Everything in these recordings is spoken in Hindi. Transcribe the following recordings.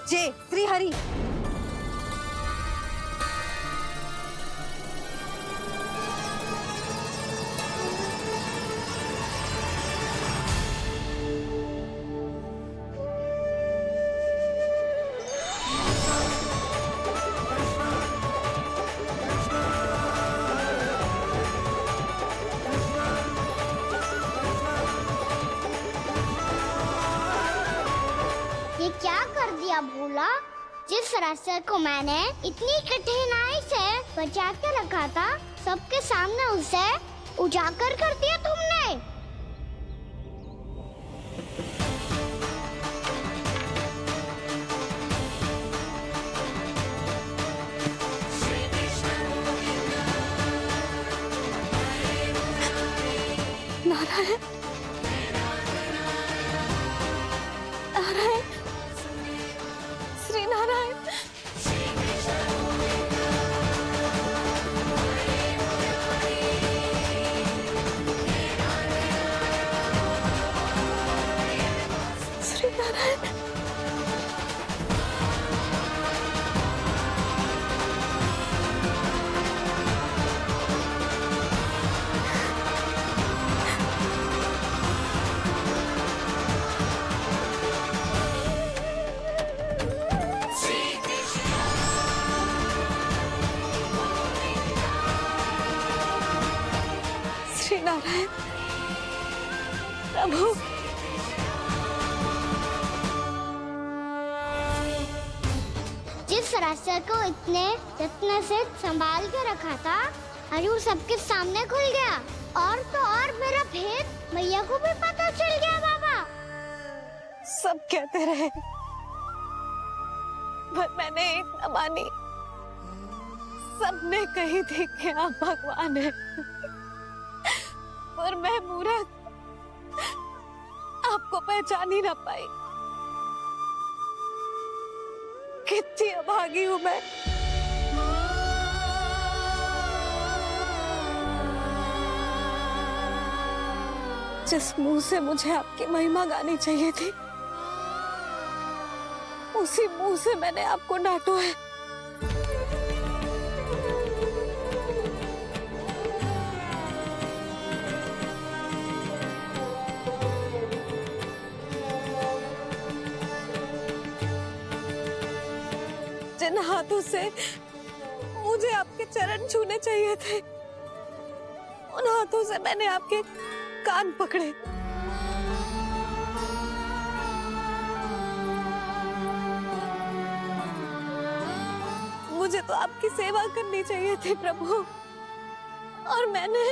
जय श्री हरि। ये क्या कर दिया भोला? जिस रास्ते को मैंने इतनी कठिनाई से बचा के रखा था, सबके सामने उसे उजागर कर दिया तुमने। नारायण, नारायण, श्री नारायण। श्री नारायण। श्री नारायण प्रभु। जिस रास्ते को इतने यत्न से संभाल के रखा था, आज वो सबके सामने खुल गया। और तो और मेरा भेद मैया को भी पता चल गया बाबा। सब कहते रहे पर मैंने एक न मानी। सबने कही थी कि आप भगवान हैं, पर मैं मूर्ख आपको पहचान ही ना पाई। कितनी अभागी हूं मैं। जिस मुंह से मुझे आपकी महिमा गानी चाहिए थी, उसी मुंह से मैंने आपको डांटा है। जिन हाथों से मुझे आपके चरण छूने चाहिए थे, उन हाथों से मैंने आपके कान पकड़े। मुझे तो आपकी सेवा करनी चाहिए थी प्रभु, और मैंने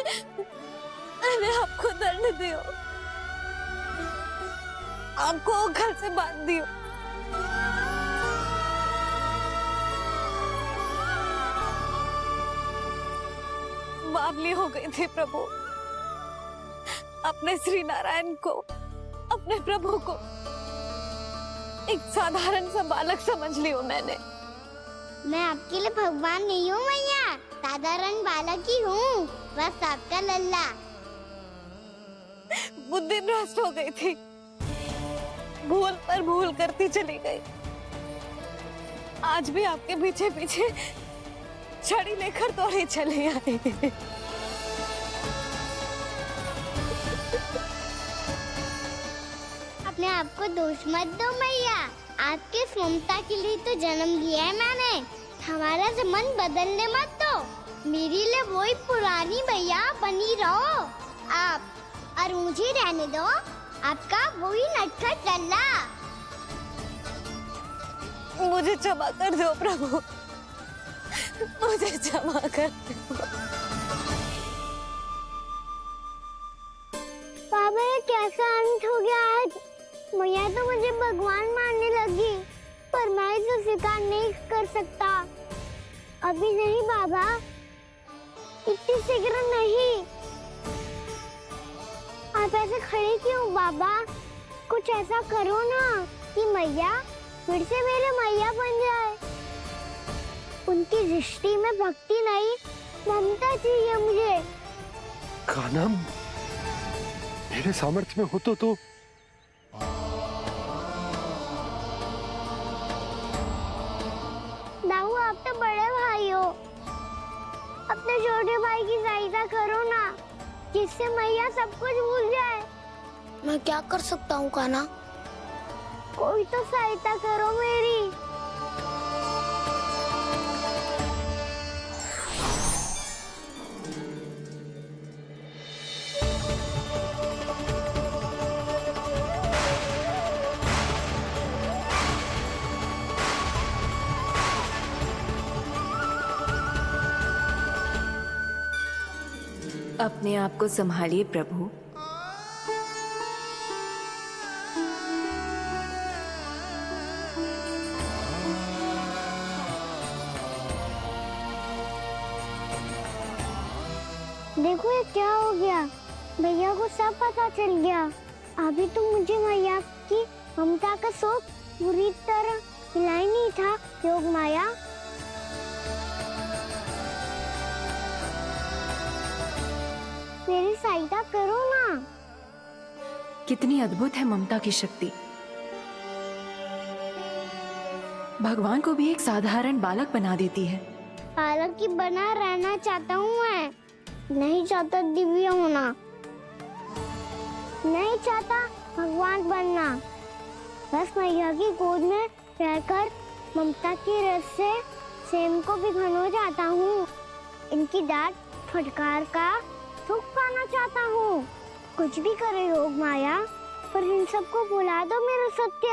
आपको दंड दियो, आपको घर से बांध दियो। बावली हो गई थी प्रभु। अपने श्री नारायण को, अपने प्रभु को एक साधारण सा बालक समझ लियो मैंने। मैं आपके लिए भगवान नहीं हूँ मैया, साधारण बालक ही हूँ, बस आपका लल्ला। बुद्धि भ्रष्ट हो गई थी, भूल पर भूल करती चली गई। आज भी आपके पीछे पीछे छड़ी लेकर दौड़े चले आए। अपने आप को दोष मत दो मैया, आपके ममता के लिए तो जन्म लिया है मैंने। हमारा मन बदलने मत दो। मेरे लिए वही पुरानी भैया बनी रहो आप, और मुझे रहने दो आपका वही नटखट लल्ला। मुझे क्षमा कर दो प्रभु, मुझे क्षमा कर दो। बाबा ये कैसा अंत हो गया आज? मैया तो मुझे भगवान मानने लगी, पर मैं इसे स्वीकार नहीं कर सकता। अभी नहीं बाबा, इतनी शीघ्र नहीं। आप ऐसे खड़े क्यों बाबा? कुछ ऐसा करो ना कि मैया फिर से मेरे मैया बन जाए। उनकी दृष्टि में भक्ति नहीं, ममता चाहिए मुझे। कान्हा, मेरे सामर्थ्य में हो तो तो बड़े भाई हो, अपने छोटे भाई की सहायता करो ना, जिससे मैया सब कुछ भूल जाए। मैं क्या कर सकता हूँ कान्हा? कोई तो सहायता करो मेरी। अपने आप को संभालिए प्रभु। देखो ये क्या हो गया, भैया को सब पता चल गया। अभी तो मुझे मैया की ममता का शौक पूरी तरह हिला ही नहीं था। योग माया, मेरी सहायता करो ना। कितनी अद्भुत है ममता की शक्ति। भगवान को भी एक साधारण बालक बना देती है। बालक की बना रहना चाहता हूँ मैं, नहीं चाहता दिव्य होना, नहीं चाहता भगवान बनना। बस मैया की गोद में रहकर ममता की रस से सेम को भिगो जाता हूँ। इनकी डांट फटकार का सुख पाना चाहता हूँ। कुछ भी करे योग माया, पर इन सबको भुला दो मेरा सत्य।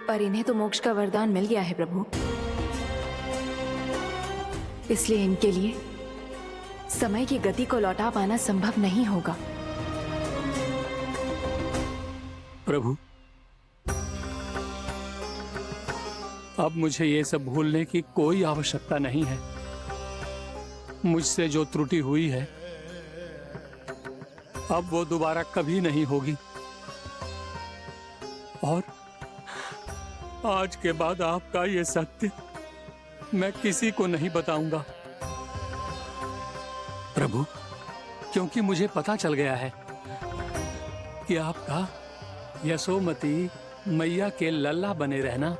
पर इन्हें तो मोक्ष का वरदान मिल गया है प्रभु, इसलिए इनके लिए समय की गति को लौटा पाना संभव नहीं होगा। प्रभु, अब मुझे ये सब भूलने की कोई आवश्यकता नहीं है। मुझसे जो त्रुटि हुई है अब वो दोबारा कभी नहीं होगी, और आज के बाद आपका ये सत्य मैं किसी को नहीं बताऊंगा प्रभु, क्योंकि मुझे पता चल गया है कि आपका यशोमती मैया के लल्ला बने रहना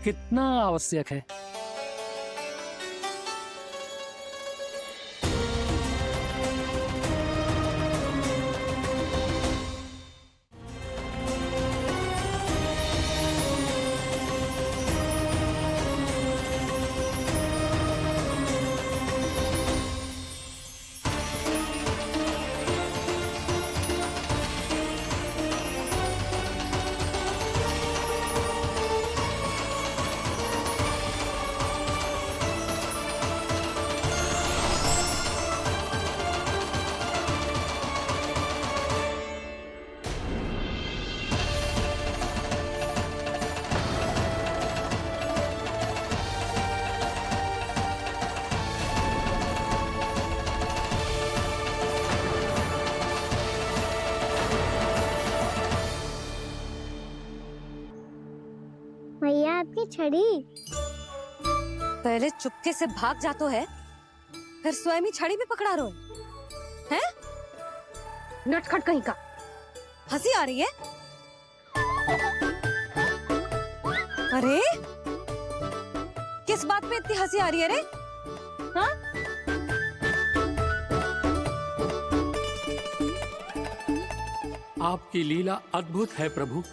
कितना आवश्यक है। मैया आपकी छड़ी। पहले चुपके से भाग जातो है, फिर स्वयं ही छड़ी भी पकड़ा रो है? नटखट कहीं का। हंसी आ रही है? अरे किस बात पे इतनी हंसी आ रही है रे? हाँ? आपकी लीला अद्भुत है प्रभु,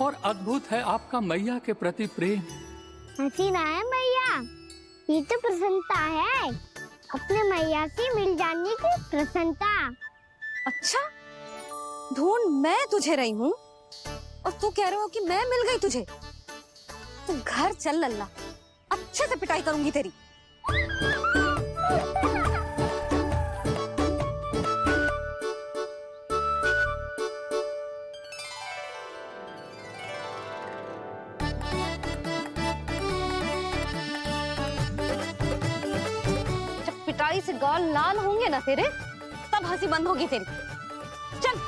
और अद्भुत है आपका मैया के प्रति प्रेम। हंसी ना है मैया, ये तो प्रसन्नता है, अपने मैया से मिल जाने की प्रसन्नता। अच्छा, ढूंढ मैं तुझे रही हूँ और तू कह रहे हो कि मैं मिल गई तुझे। तू घर चल लल्ला, अच्छे से पिटाई करूंगी तेरी। पिटाई से गाल लाल होंगे ना तेरे, तब हंसी बंद होगी तेरी। चल।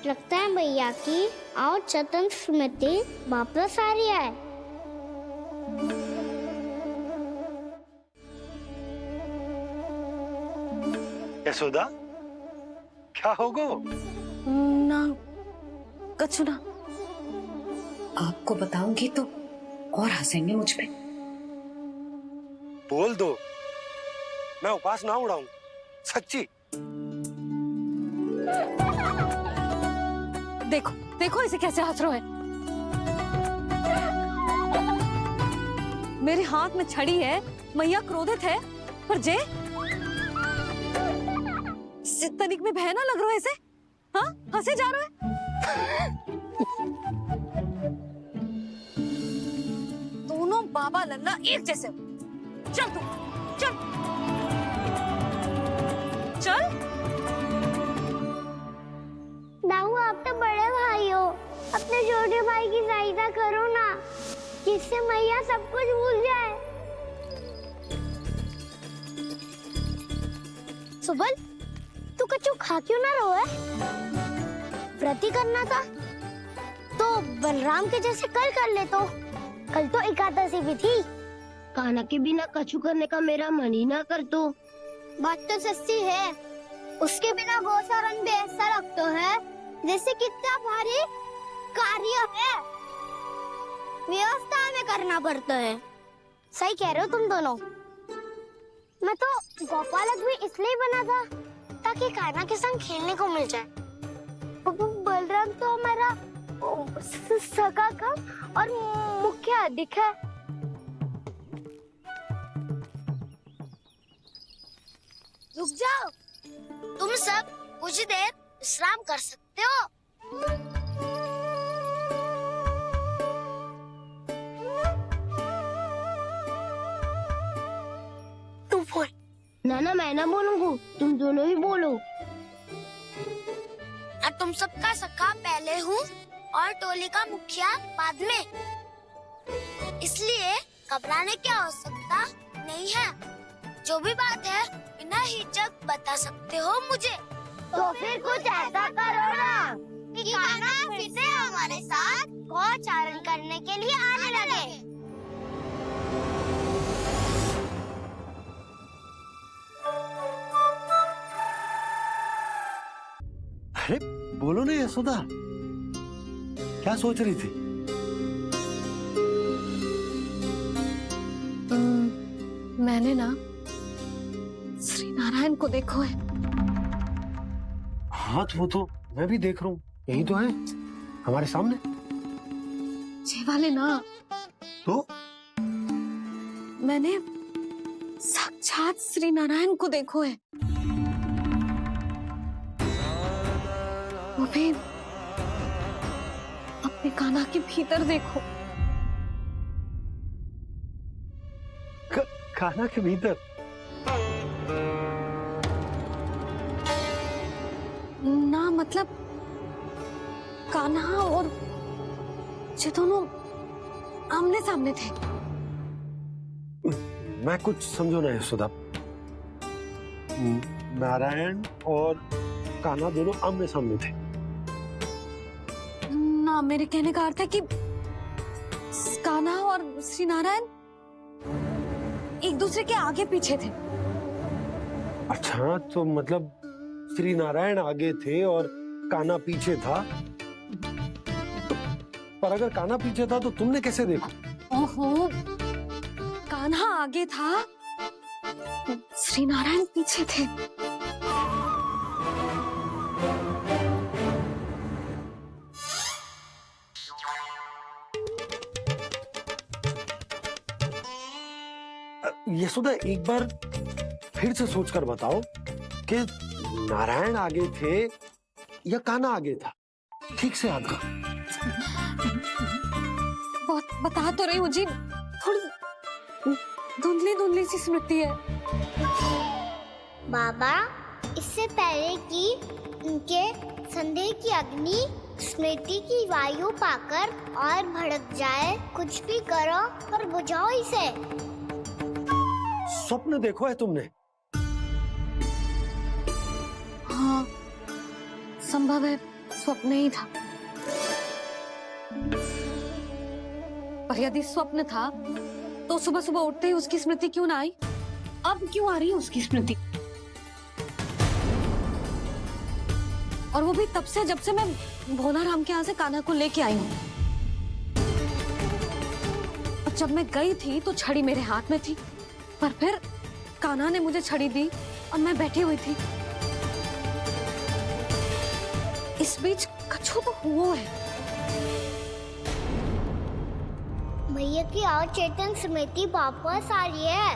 लगता है भैया की और चतन स्मृति वापस आ रही है। यशोदा, क्या हो गो? ना कछु ना। आपको बताऊंगी तो और हंसेंगे मुझ पे। बोल दो, मैं उपास ना उड़ाऊं, सच्ची। देखो देखो इसे कैसे हंस रहा है। मेरे हाथ में छड़ी है, मैया क्रोधित है, पर जे तनिक में भय ना लग रहा है इसे। हाँ, हंसे जा रहा है। दोनों बाबा लल्ला एक जैसे हो। चल तू, चल चल। दाऊ, आप तो बड़े भाई हो, अपने छोटे भाई की सहायता करो ना, जिससे मैया सब कुछ भूल जाए। सुबल, तू कच्चू खा क्यों ना रहो है? व्रती करना था तो बलराम के जैसे कल कर ले। तो कल तो एकादशी भी थी। कान्हा के बिना कछु करने का मेरा मन ही ना कर। तो बात तो सच्ची है, उसके बिना गोचारण भी ऐसा लगता है जैसे कितना भारी कार्य है, व्यवस्था में करना पड़ता है। सही कह रहे हो तुम दोनों। मैं तो गोपालक भी इसलिए बना था ताकि कान्हा के संग खेलने को मिल जाए। बलराम तो हमारा सगा कम और मुख्य अधिक है। रुक जाओ, तुम सब कुछ देर विश्राम कर सकते हो। तू बोल। ना मैं ना बोलूंगा, तुम दोनों ही बोलो। तुम सबका सखा पहले हूँ और टोली का मुखिया बाद में, इसलिए घबराने की आवश्यकता नहीं है। जो भी बात है बिना हिचक बता सकते हो मुझे। तो फिर कुछ ऐसा करो ना कि कान्हा फिर से हमारे साथ गोचारण करने के लिए आने लगे। अरे बोलो ना यशोदा, क्या सोच रही थी? मैंने ना श्री नारायण को देखो है। हाँ, वो तो मैं भी देख रहा हूँ, यही तो है हमारे सामने। जे वाले ना, तो मैंने साक्षात श्री नारायण को देखो है। वो भी अपने कान्हा के भीतर देखो। कान्हा के भीतर? ना मतलब कान्हा और ये दोनों आमने सामने थे। मैं कुछ समझो ना यशोदा। नारायण और कान्हा दोनों आमने सामने थे। ना, मेरे कहने का अर्थ है कि कान्हा और श्री नारायण एक दूसरे के आगे पीछे थे। अच्छा, तो मतलब श्री नारायण आगे थे और कान्हा पीछे था। पर अगर कान्हा पीछे था तो तुमने कैसे देखा? ओहो, कान्हा आगे था, श्री नारायण पीछे थे। यशोदा, एक बार फिर से सोचकर बताओ कि नारायण आगे थे या कान्हा आगे था? ठीक से याद करो। बहुत बता तो रही हूँ जी, थोड़ी धुंधली धुंधली सी स्मृति है। बाबा, इससे पहले कि उनके संदेह की अग्नि स्मृति की वायु पाकर और भड़क जाए, कुछ भी करो पर बुझाओ इसे। स्वप्न देखो है तुमने? हाँ, संभव है स्वप्न ही था। पर यदि स्वप्न था तो सुबह सुबह उठते ही उसकी स्मृति क्यों ना आई? अब क्यों आ रही है उसकी स्मृति? और वो भी तब से जब से मैं भोला राम के यहाँ से कान्हा को लेके आई हूँ। और जब मैं गई थी तो छड़ी मेरे हाथ में थी, पर फिर कान्हा ने मुझे छड़ी दी और मैं बैठी हुई थी। इस बीच कछु तो हुआ है। भैया की अचेतन स्मृति वापस आ रही है।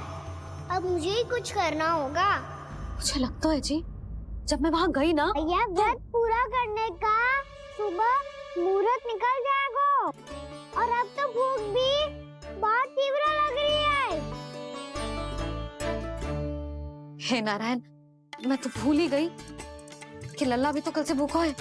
अब मुझे ही कुछ करना होगा। मुझे लगता है जी, जब मैं वहाँ गई ना, भैया व्रत पूरा करने का सुबह मुहूर्त निकल जाएगा और अब तो भूख भी बहुत तीव्र लग रही है। हे नारायण, मैं तो भूल ही गई कि लल्ला भी तो कल से भूखा है।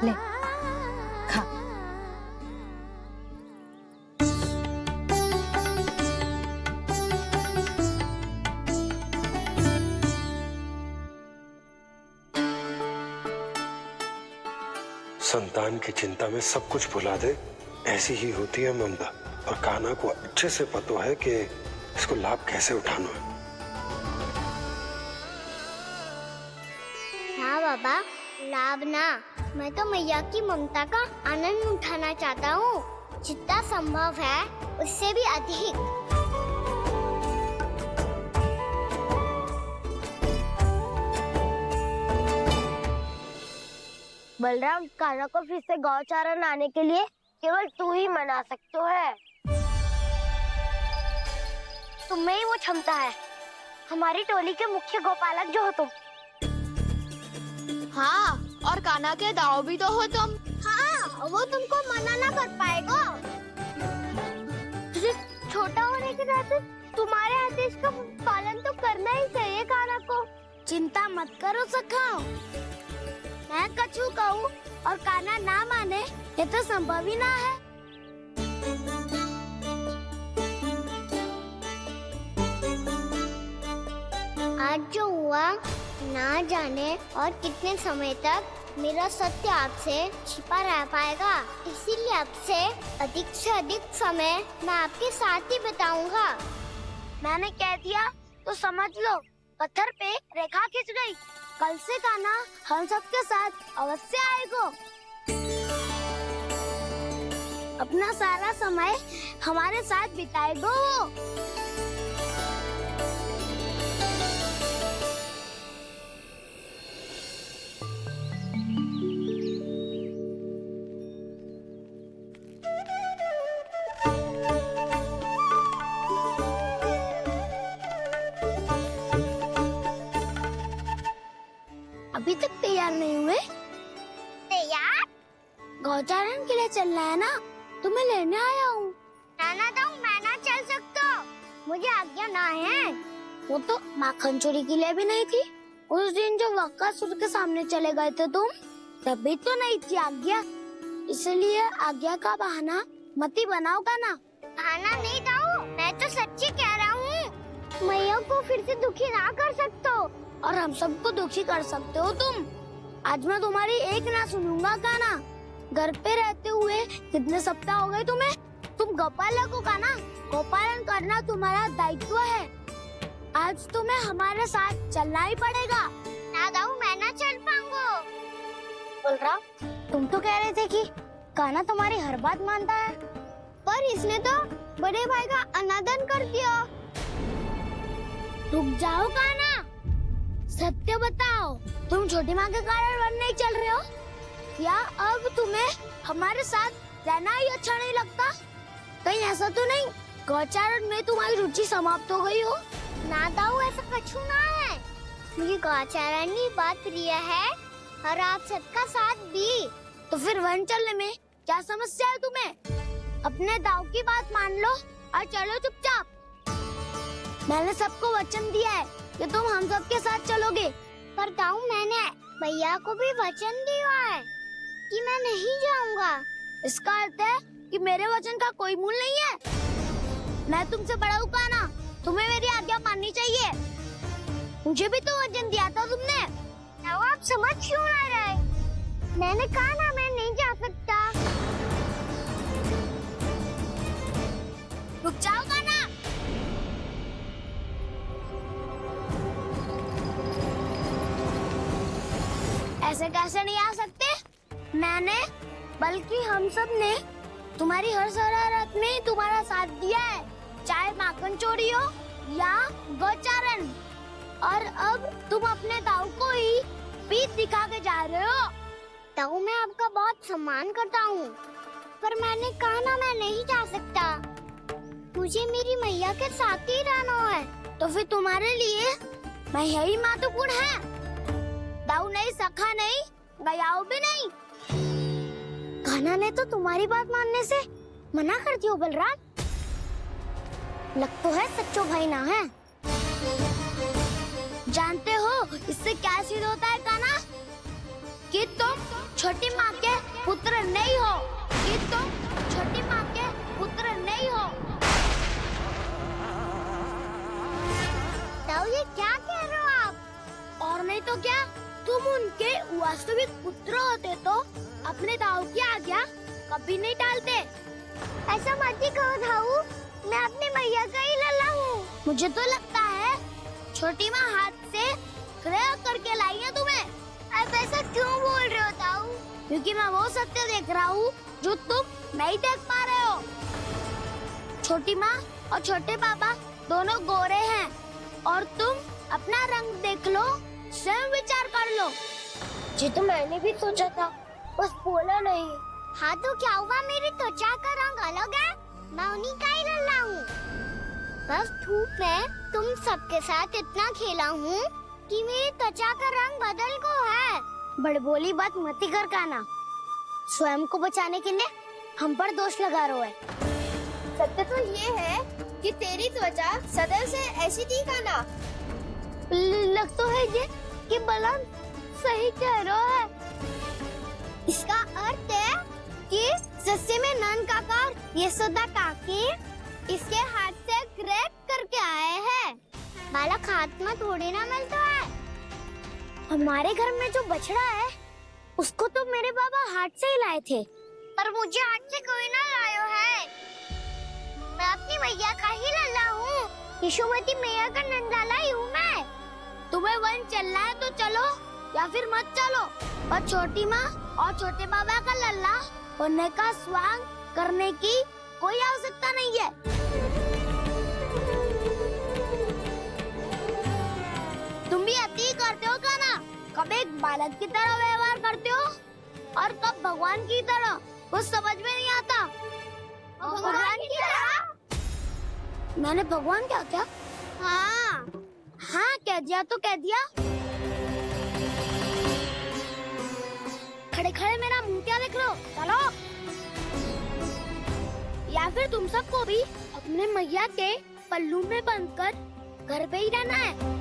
ले खा। संतान की चिंता में सब कुछ भुला दे, ऐसी ही होती है ममता। और कान्हा को अच्छे से पता है कि इसको लाभ कैसे उठाना है। हाँ बाबा, लाभ ना, मैं तो मैया की ममता का आनंद उठाना चाहता हूँ, जितना संभव है उससे भी अधिक। बलराम, कान्हा को फिर से गौचारा लाने के लिए केवल तू ही मना सकते है। तुम्हें ही वो क्षमता है, हमारी टोली के मुख्य गोपालक जो हो तुम। हाँ, और कान्हा के दाव भी तो हो तुम। हाँ, वो तुमको मना ना कर पाएगा। तुझे छोटा होने के नाते तुम्हारे आदेश का पालन तो करना ही चाहिए कान्हा को। चिंता मत करो सखा, मैं कछु कहूँ और कान्हा ना माने, ये तो संभव ही ना है। आज जो हुआ ना जाने और कितने समय तक मेरा सत्य आपसे छिपा रह पाएगा, इसीलिए आपसे अधिक से अधिक समय मैं आपके साथ ही बिताऊंगा। मैंने कह दिया तो समझ लो, पत्थर पे रेखा खिंच गई। कल से कान्हा हम सबके साथ अवश्य आएगा। अपना सारा समय हमारे साथ बिताएगा वो। अभी तक तैयार नहीं हुए? तैयार? गौचारण के लिए चलना है ना, तुम्हें लेने आया हूँ। नाना दाऊ, मैं ना चल सकता, मुझे आज्ञा ना है। वो तो माखन चोरी के लिए भी नहीं थी। उस दिन जो वक्कासुर के सामने चले गए थे तुम, तभी तो नहीं थी आज्ञा। इसलिए आज्ञा का बहाना मत ही बनाओगा ना। बहाना नहीं दाऊ, मैं तो सच्ची कह रहा हूँ। मैया को फिर से दुखी ना कर सकते हो और हम सबको दुखी कर सकते हो तुम। आज मैं तुम्हारी एक ना सुनूंगा कान्हा। घर पे रहते हुए कितने सप्ताह हो गए तुम्हें? तुम गोपालक हो कान्हा, गोपालन करना तुम्हारा दायित्व है। आज तुम्हें हमारे साथ चलना ही पड़ेगा। ना दाऊ, मैं ना चल पाऊंगा। बलराम, तुम तो कह रहे थे कि कान्हा तुम्हारी हर बात मानता है, पर इसने तो बड़े भाई का अनादर कर दिया। रुक जाओ कान्हा, सत्य बताओ, तुम छोटी माँ के कारण वन नहीं चल रहे हो या अब तुम्हें हमारे साथ रहना ही अच्छा नहीं लगता? कहीं ऐसा तो नहीं गौचारण में तुम्हारी रुचि समाप्त हो गई हो? ना दाऊ, ऐसा कछु ना है। मुझे गौचारण की बात प्रिय है और आप सबका साथ भी। तो फिर वन चलने में क्या समस्या है तुम्हें? अपने दाऊ की बात मान लो और चलो चुपचाप। मैंने सबको वचन दिया है कि तुम हम सबके साथ चलोगे। पर दाऊ, मैंने भैया को भी वचन दिया है। कि मैं नहीं जाऊंगा। इसका अर्थ है कि मेरे वचन का कोई मूल नहीं है। मैं तुमसे बड़ा हूँ कान्हा, तुम्हें मेरी आज्ञा माननी चाहिए। मुझे भी तो वचन दिया था तुमने। अब आप समझ क्यों आ रहे? मैंने कहा ना मैं नहीं जा सकता। रुक जाओ कान्हा। ऐसे कैसे नहीं आ सकते? मैंने बल्कि हम सब ने तुम्हारी हर शरारत में तुम्हारा साथ दिया है, चाहे माखन चोरी हो या गोचारण। और अब तुम अपने ताऊ को ही पीठ दिखा के जा रहे हो। ताऊ मैं आपका बहुत सम्मान करता हूँ, पर मैंने कहा ना मैं नहीं जा सकता। मुझे मेरी मैया के साथ ही रहना है। तो फिर तुम्हारे लिए मैया ही महत्वपूर्ण है। ताऊ नहीं, सखा नहीं, गयाऊ भी नहीं। कान्हा ने तो तुम्हारी बात मानने से मना कर दियो बलराम। लग तो है सच्चो भाई ना है। जानते हो इससे क्या सिद्ध होता है कान्हा? कि तुम छोटी माँ के पुत्र नहीं हो, कि तुम छोटी माँ के पुत्र नहीं हो। ताऊ ये क्या कह रहे हो आप? और नहीं तो क्या, तुम उनके वास्तविक पुत्र होते तो अपने ताऊ की आज्ञा कभी नहीं टालते। ऐसा मत ही कहो ताऊ, मैं अपनी मैया का ही लल्ला हूँ। मुझे तो लगता है छोटी माँ हाथ से ग्रह करके लाई है तुम्हें। अब ऐसा क्यों बोल रहे हो ताऊ? क्योंकि मैं वो सत्य देख रहा हूँ जो तुम नहीं देख पा रहे हो। छोटी माँ और छोटे पापा दोनों गोरे हैं, और तुम अपना रंग देख लो, स्वयं विचार कर लो। जी तो मैंने भी सोचा था, बस बोला नहीं। हाँ तो क्या हुआ, मेरी त्वचा का रंग अलग है, मैं उन्हीं का ही लल्ला हूँ। बस धूप में तुम सबके साथ इतना खेला हूँ कि मेरी त्वचा का रंग बदल को है। बड़बोली बात मत ही कर कान्हा। स्वयं को बचाने के लिए हम पर दोष लगा रहे है। सत्य तो ये है कि तेरी त्वचा सदैव से ऐसी थी कान्हा। लग तो है ये कि बलराम सही कह रहा है। इसका अर्थ है कि सस्ते में नन काका यशोदा काकी इसके हाथ से ग्रेप करके आए हैं। बालक हाथ में थोड़ी ना मिलता है। हमारे घर में जो बछड़ा है उसको तो मेरे बाबा हाथ से ही लाए थे, पर मुझे हाथ से कोई ना लायो है। मैं अपनी मैया का ही लल्ला हूँ, यशोमती मैया का नंदाला ही हूँ मैं। तुम्हें वन चलना है तो चलो, या फिर मत चलो, पर छोटी माँ और छोटे बाबा का लल्ला होने का स्वांग करने की कोई आवश्यकता नहीं है। तुम भी अति करते हो कान्हा, कब एक बालक की तरह व्यवहार करते हो और कब भगवान की तरह, कुछ समझ में नहीं आता। भगवान की तरह? मैंने भगवान क्या क्या? हाँ हाँ कह दिया तो कह दिया। खड़े खड़े मेरा मुंह क्या देख रहे हो? चलो। या फिर तुम सबको भी अपने मैया के पल्लू में बंधकर घर पे ही रहना है।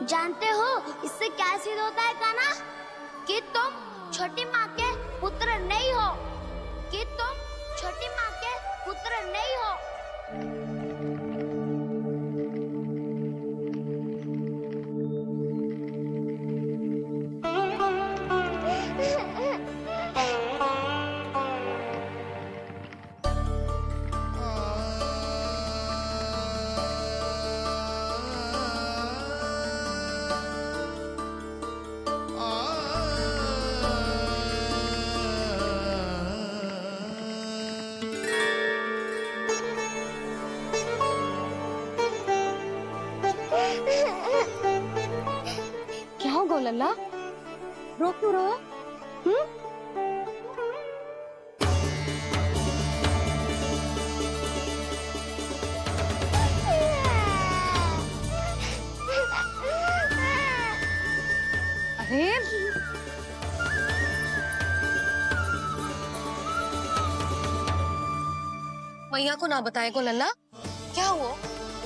जानते हो इससे क्या सिद्ध होता है कान्हा? कि तुम छोटी माँ के पुत्र नहीं हो, कि तुम छोटी माँ के पुत्र नहीं हो। क्या हो गो लल्ला, रो क्यों रहे हो? अरे को ना बताए को लल्ला? क्या हुआ?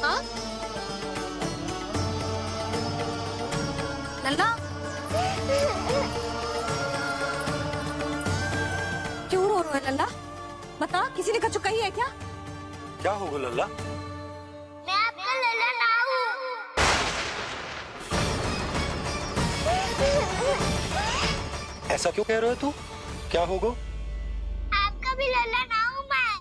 हाँ लल्ला, क्यों रो रहा है लल्ला? बता, किसी ने कछु कही है क्या? क्या होगा लल्ला? मैं आपका लल्ला ना हूँ। ऐसा क्यों कह रहे हो तू? क्या होगा? आपका भी लल्ला ना हूँ मैं।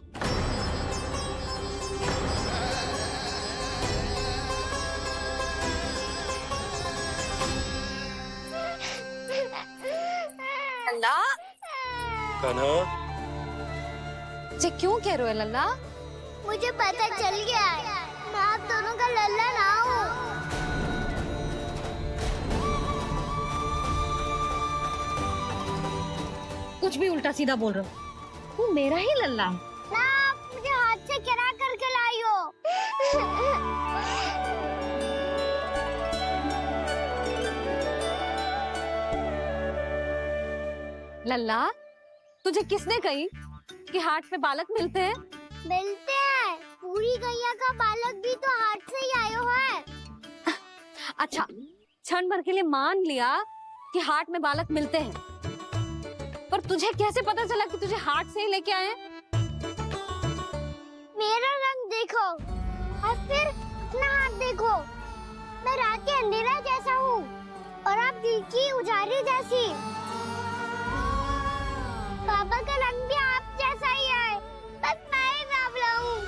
लल्ला, कान्हा, जी क्यों कह रहे हो लल्ला? मुझे पता चल गया है, मैं आप दोनों का लल्ला ना हूँ। कुछ भी उल्टा सीधा बोल रहे हो। तू मेरा ही लल्ला है। ना, आप मुझे हाथ से गिरा करके लाई हो। लल्ला, तुझे किसने कही कि हाट पे बालक मिलते हैं? मिलते हैं, पूरी गैया का बालक भी तो हाथ से ही आयो है। अच्छा, क्षण भर के लिए मान लिया कि हाट में बालक मिलते हैं, पर तुझे कैसे पता चला कि तुझे हाट से ही लेके आए? मेरा रंग देखो और फिर अपना हाथ देखो। मैं रात के अंधेरा जैसा हूँ और आप दिल की उजाली जैसी। पापा का रंग भी आप जैसा ही है, बस मैं ही बावला हूँ।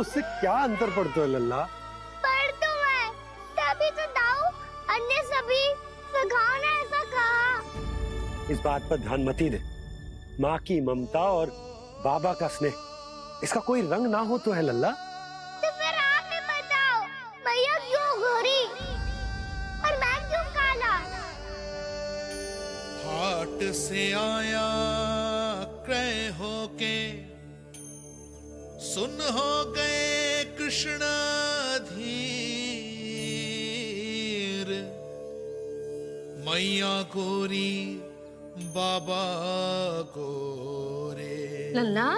उससे क्या अंतर पड़ता है लल्ला? पर तो मैं तभी तो दाऊ अन्य सभी सुखाओ ने ऐसा कहा। इस बात पर ध्यान मत ही दे। माँ की ममता और बाबा का स्नेह, इसका कोई रंग ना हो तो है लल्ला? तो फिर आप ही बताओ, भैया क्यों गोरी और मैं क्यों काला? हाट से आया क्रय होके, सुन हो गए कृष्ण धीर। मैया गोरी बाबा गोरे, लल्ला,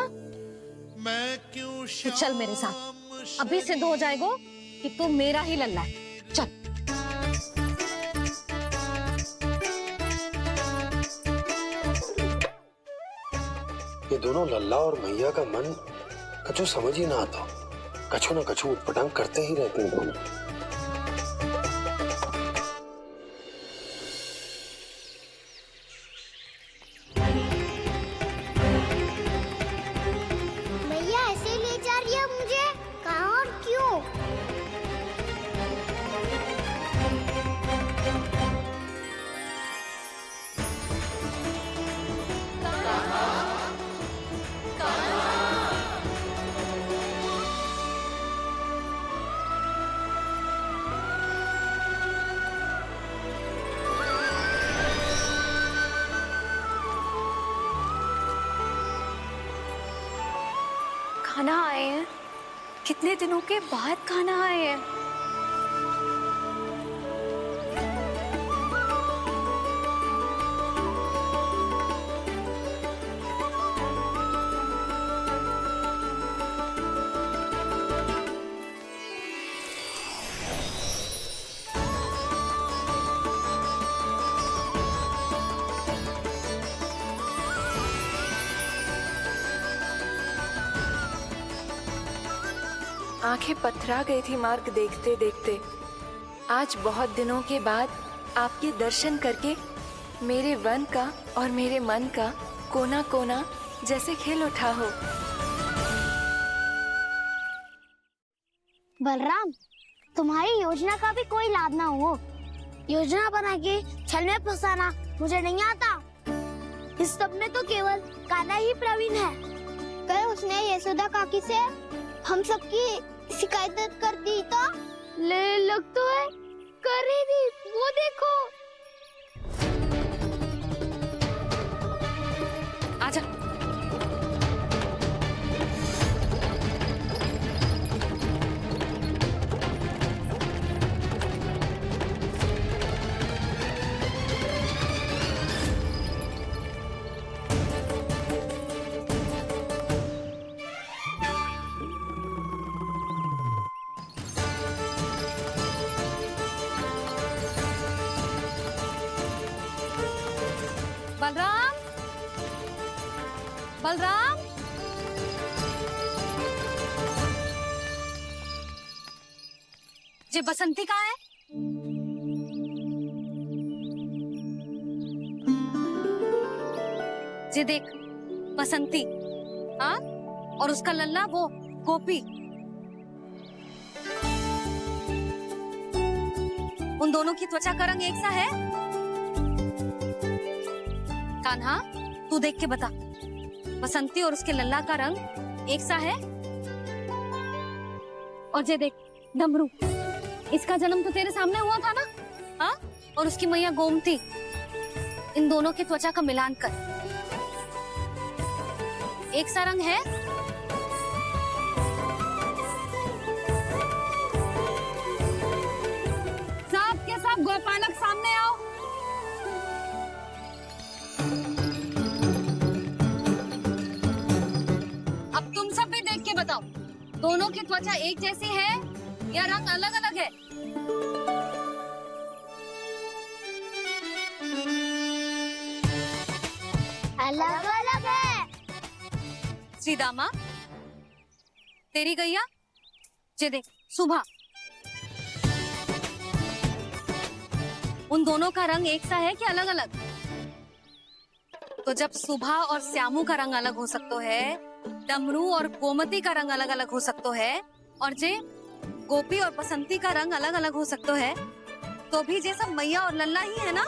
मैं क्यों तू चल मेरे साथ। अभी सिद्ध हो जाएगा कि तू मेरा ही लल्ला है। चल। ये दोनों लल्ला और मैया का मन कछु समझ ही ना आता। कछु ना कछु उटपटांग करते ही रहते हैं दोनों। भैया ऐसे ले जा रही है मुझे, कहाँ और क्यों? खाना आए हैं, कितने दिनों के बाद खाना आए हैं। आंखें पथरा गई थी मार्ग देखते देखते। आज बहुत दिनों के बाद आपके दर्शन करके मेरे वन का और मेरे मन का कोना कोना जैसे खिल उठा हो। बलराम, तुम्हारी योजना का भी कोई लाभ ना हो। योजना बना के छल में फंसाना मुझे नहीं आता। इस सब में तो केवल कान्हा ही प्रवीण है। कल उसने यशोदा काकी से हम सबकी शिकायत कर दी तो लग तो है कर ही दी, वो देखो। आजा। बलराम, ये बसंती कहाँ है? ये देख, बसंती, हाँ, और उसका लल्ला वो गोपी। उन दोनों की त्वचा का रंग एक सा है? कान्हा, तू देख के बता, बसंती और उसके लल्ला का रंग एक सा है? और ये देख, डमरू, इसका जन्म तो तेरे सामने हुआ था ना? हाँ, और उसकी मैया गोमती, इन दोनों की त्वचा का मिलान कर एक सा रंग है? सब के सब गोपालक सामने आओ। अब तुम सब भी देख के बताओ, दोनों की त्वचा एक जैसी है या रंग अलग अलग है? अलग अलग है। श्रीदामा, तेरी गैया, ये देख, सुबह, उन दोनों का रंग एक सा है कि अलग अलग? तो जब सुबह और श्यामू का रंग अलग हो सकता है, डमरू और गोमती का रंग अलग अलग हो सकता है, और जे गोपी और बसंती का रंग अलग अलग हो सकता है, तो भी जे सब मैया और लल्ला ही है ना?